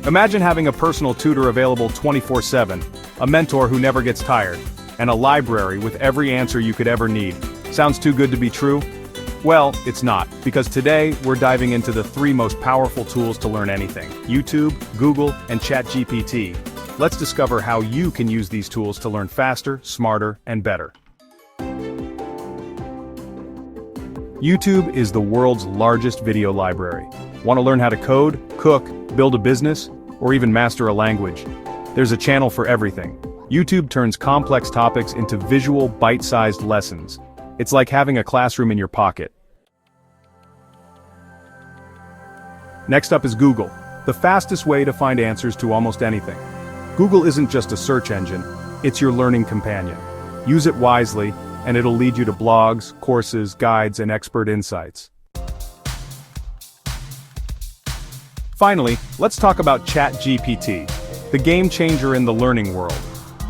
Imagine having a personal tutor available 24/7, a mentor who never gets tired, and a library with every answer you could ever need. Sounds too good to be true? Well, it's not, because today we're diving into the 3 most powerful tools to learn anything: YouTube, Google, and ChatGPT. Let's discover how you can use these tools to learn faster, smarter, and better. YouTube is the world's largest video library. Want to learn how to code, cook, build a business, or even master a language? There's a channel for everything. YouTube turns complex topics into visual, bite-sized lessons. It's like having a classroom in your pocket. Next up is Google, the fastest way to find answers to almost anything. Google isn't just a search engine, it's your learning companion. Use it wisely, and it'll lead you to blogs, courses, guides, and expert insights. Finally, let's talk about ChatGPT, the game changer in the learning world.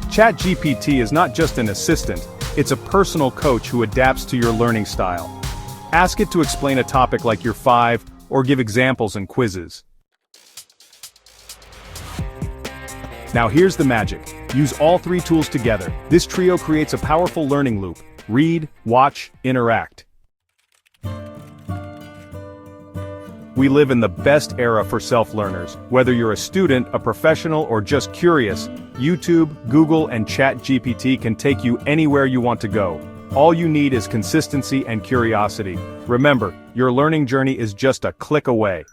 ChatGPT is not just an assistant, it's a personal coach who adapts to your learning style. Ask it to explain a topic like you're 5, or give examples and quizzes. Now here's the magic. Use all 3 tools together. This trio creates a powerful learning loop. Read, watch, interact. We live in the best era for self-learners. Whether you're a student, a professional, or just curious, YouTube, Google, and ChatGPT can take you anywhere you want to go. All you need is consistency and curiosity. Remember, your learning journey is just a click away.